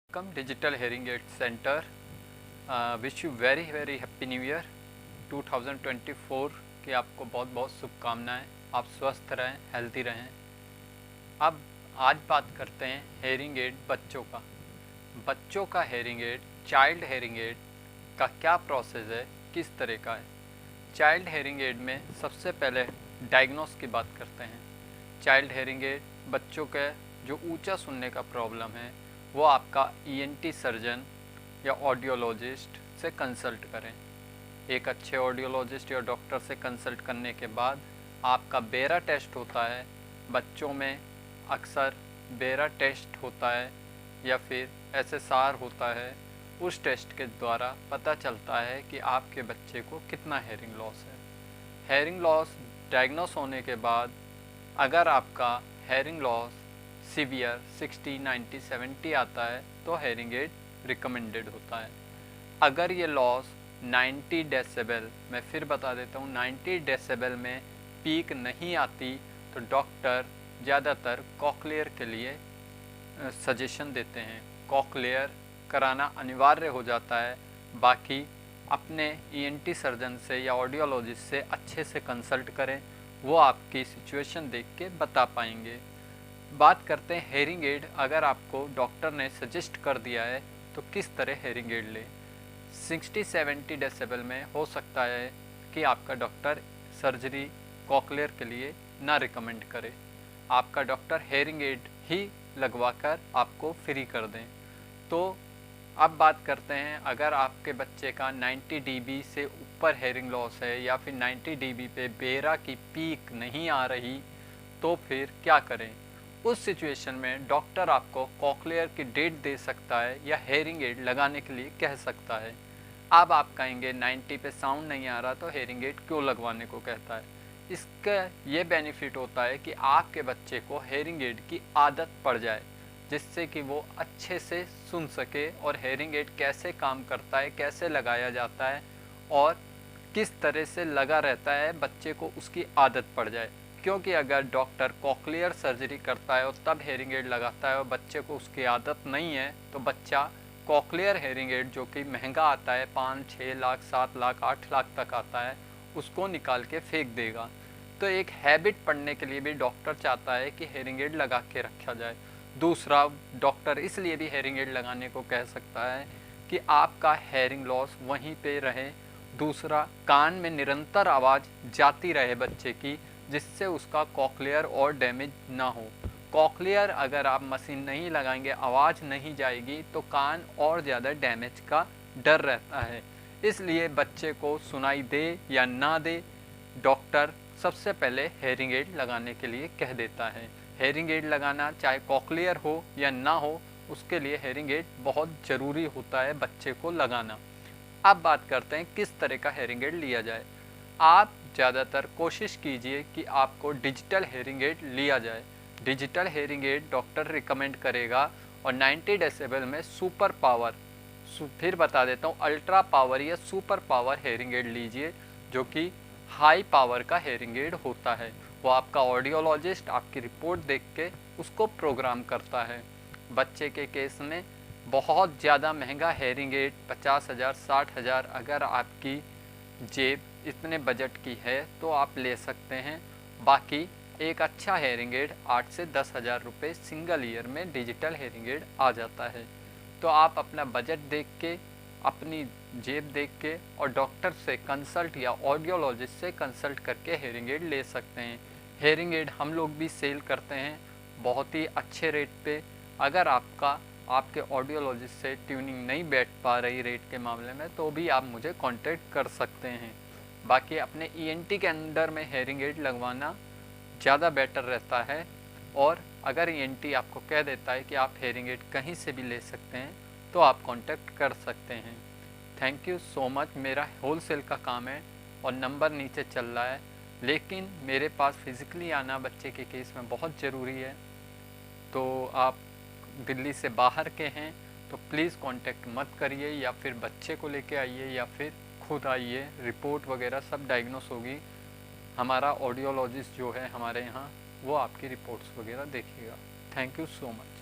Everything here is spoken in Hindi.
Welcome digital hearing aid centre. Wish you very very happy new year 2024 की आपको बहुत बहुत शुभकामनाएं। आप स्वस्थ रहें, हेल्दी रहें। अब आज बात करते हैं हेयरिंग एड बच्चों का hearing aid, child hearing aid का क्या प्रोसेस है, किस तरह का है। चाइल्ड हेयरिंग एड में सबसे पहले डायग्नोस की बात करते हैं। चाइल्ड हेयरिंग एड बच्चों के जो ऊंचा सुनने का प्रॉब्लम है वो आपका ईएनटी सर्जन या ऑडियोलॉजिस्ट से कंसल्ट करें। एक अच्छे ऑडियोलॉजिस्ट या डॉक्टर से कंसल्ट करने के बाद आपका बेरा टेस्ट होता है। बच्चों में अक्सर बेरा टेस्ट होता है या फिर एसएसआर होता है। उस टेस्ट के द्वारा पता चलता है कि आपके बच्चे को कितना हेयरिंग लॉस है। हेयरिंग लॉस डायग्नोस होने के बाद अगर आपका हेयरिंग लॉस सीवियर 60, 90, 70 आता है तो हेयरिंग एड रिकमेंडेड होता है। अगर ये लॉस 90 डेसिबल, मैं फिर बता देता हूँ, 90 डेसिबल में पीक नहीं आती तो डॉक्टर ज़्यादातर कॉकलियर के लिए सजेशन देते हैं। कॉकलियर कराना अनिवार्य हो जाता है। बाकी अपने ईएनटी सर्जन से या ऑडियोलॉजिस्ट से अच्छे से कंसल्ट करें, वो आपकी सिचुएशन देख के बता पाएंगे। बात करते हैं हेयरिंग एड। अगर आपको डॉक्टर ने सजेस्ट कर दिया है तो किस तरह हेयरिंग एड लें। 60-70 डेसिबल में हो सकता है कि आपका डॉक्टर सर्जरी कॉकलियर के लिए ना रिकमेंड करे। आपका डॉक्टर हेयरिंग एड ही लगवा कर आपको फ्री कर दें। तो अब बात करते हैं, अगर आपके बच्चे का 90 dB से ऊपर हेयरिंग लॉस है या फिर 90 dB पे बेरा की पीक नहीं आ रही तो फिर क्या करें। उस सिचुएशन में डॉक्टर आपको कॉकलियर की डेट दे सकता है या हेयरिंग एड लगाने के लिए कह सकता है। अब आप कहेंगे 90 पे साउंड नहीं आ रहा तो हेयरिंग एड क्यों लगवाने को कहता है। इसका ये बेनिफिट होता है कि आपके बच्चे को हेयरिंग एड की आदत पड़ जाए, जिससे कि वो अच्छे से सुन सके और हेयरिंग एड कैसे काम करता है, कैसे लगाया जाता है और किस तरह से लगा रहता है, बच्चे को उसकी आदत पड़ जाए। क्योंकि अगर डॉक्टर कॉकलियर सर्जरी करता है और तब हेयरिंग एड लगाता है और बच्चे को उसकी आदत नहीं है तो बच्चा कॉकलियर हेयरिंग एड जो कि महंगा आता है, 5-6 लाख, 7 लाख, 8 लाख तक आता है, उसको निकाल के फेंक देगा। तो एक हैबिट पड़ने के लिए भी डॉक्टर चाहता है कि हेयरिंग एड लगा के रखा जाए। दूसरा, डॉक्टर इसलिए भी हेयरिंग एड लगाने को कह सकता है कि आपका हेयरिंग लॉस वहीं पे रहे। दूसरा, कान में निरंतर आवाज़ जाती रहे बच्चे की, जिससे उसका कॉकलियर और डैमेज ना हो। कॉकलियर अगर आप मशीन नहीं लगाएंगे, आवाज़ नहीं जाएगी तो कान और ज़्यादा डैमेज का डर रहता है। इसलिए बच्चे को सुनाई दे या ना दे, डॉक्टर सबसे पहले हेयरिंग एड लगाने के लिए कह देता है। हेयरिंग एड लगाना चाहे कॉकलियर हो या ना हो, उसके लिए हेयरिंग एड बहुत ज़रूरी होता है बच्चे को लगाना। अब बात करते हैं किस तरह का हेयरिंग एड लिया जाए। आप ज़्यादातर कोशिश कीजिए कि आपको डिजिटल हेयरिंग एड लिया जाए। Digital hearing aid doctor recommend करेगा और 90 डेसिबल में सुपर पावर, फिर बता देता हूँ, अल्ट्रा पावर या सुपर पावर हेयरिंग एड लीजिए, जो कि हाई पावर का हेयरिंग एड होता है। वो आपका ऑडियोलॉजिस्ट आपकी रिपोर्ट देख के उसको प्रोग्राम करता है। बच्चे के केस में बहुत ज़्यादा महंगा हेयरिंग एड 50,000, 60,000 अगर आपकी जेब इतने बजट की है तो आप ले सकते हैं। बाकी एक अच्छा हेयरिंग एड 8 से 10,000 रुपये सिंगल ईयर में डिजिटल हेयरिंग एड आ जाता है। तो आप अपना बजट देख के, अपनी जेब देख के और डॉक्टर से कंसल्ट या ऑडियोलॉजिस्ट से कंसल्ट करके हेयरिंग एड ले सकते हैं। हेयरिंग एड हम लोग भी सेल करते हैं बहुत ही अच्छे रेट पे। अगर आपके ऑडियोलॉजिस्ट से ट्यूनिंग नहीं बैठ पा रही रेट के मामले में तो भी आप मुझे कांटेक्ट कर सकते हैं। बाकी अपने ईएनटी के अंदर में हेयरिंग एड लगवाना ज़्यादा बेटर रहता है। और अगर ईएनटी आपको कह देता है कि आप हेयरिंग एड कहीं से भी ले सकते हैं तो आप कांटेक्ट कर सकते हैं। Thank you so much. मेरा होलसेल का काम है और नंबर नीचे चल रहा है, लेकिन मेरे पास फिज़िकली आना बच्चे के केस में बहुत ज़रूरी है। तो आप दिल्ली से बाहर के हैं तो प्लीज़ कांटेक्ट मत करिए, या फिर बच्चे को लेके आइए या फिर खुद आइए। रिपोर्ट वगैरह सब डायग्नोस होगी। हमारा ऑडियोलॉजिस्ट जो है हमारे यहाँ, वो आपकी रिपोर्ट्स वगैरह देखेगा। Thank you so much.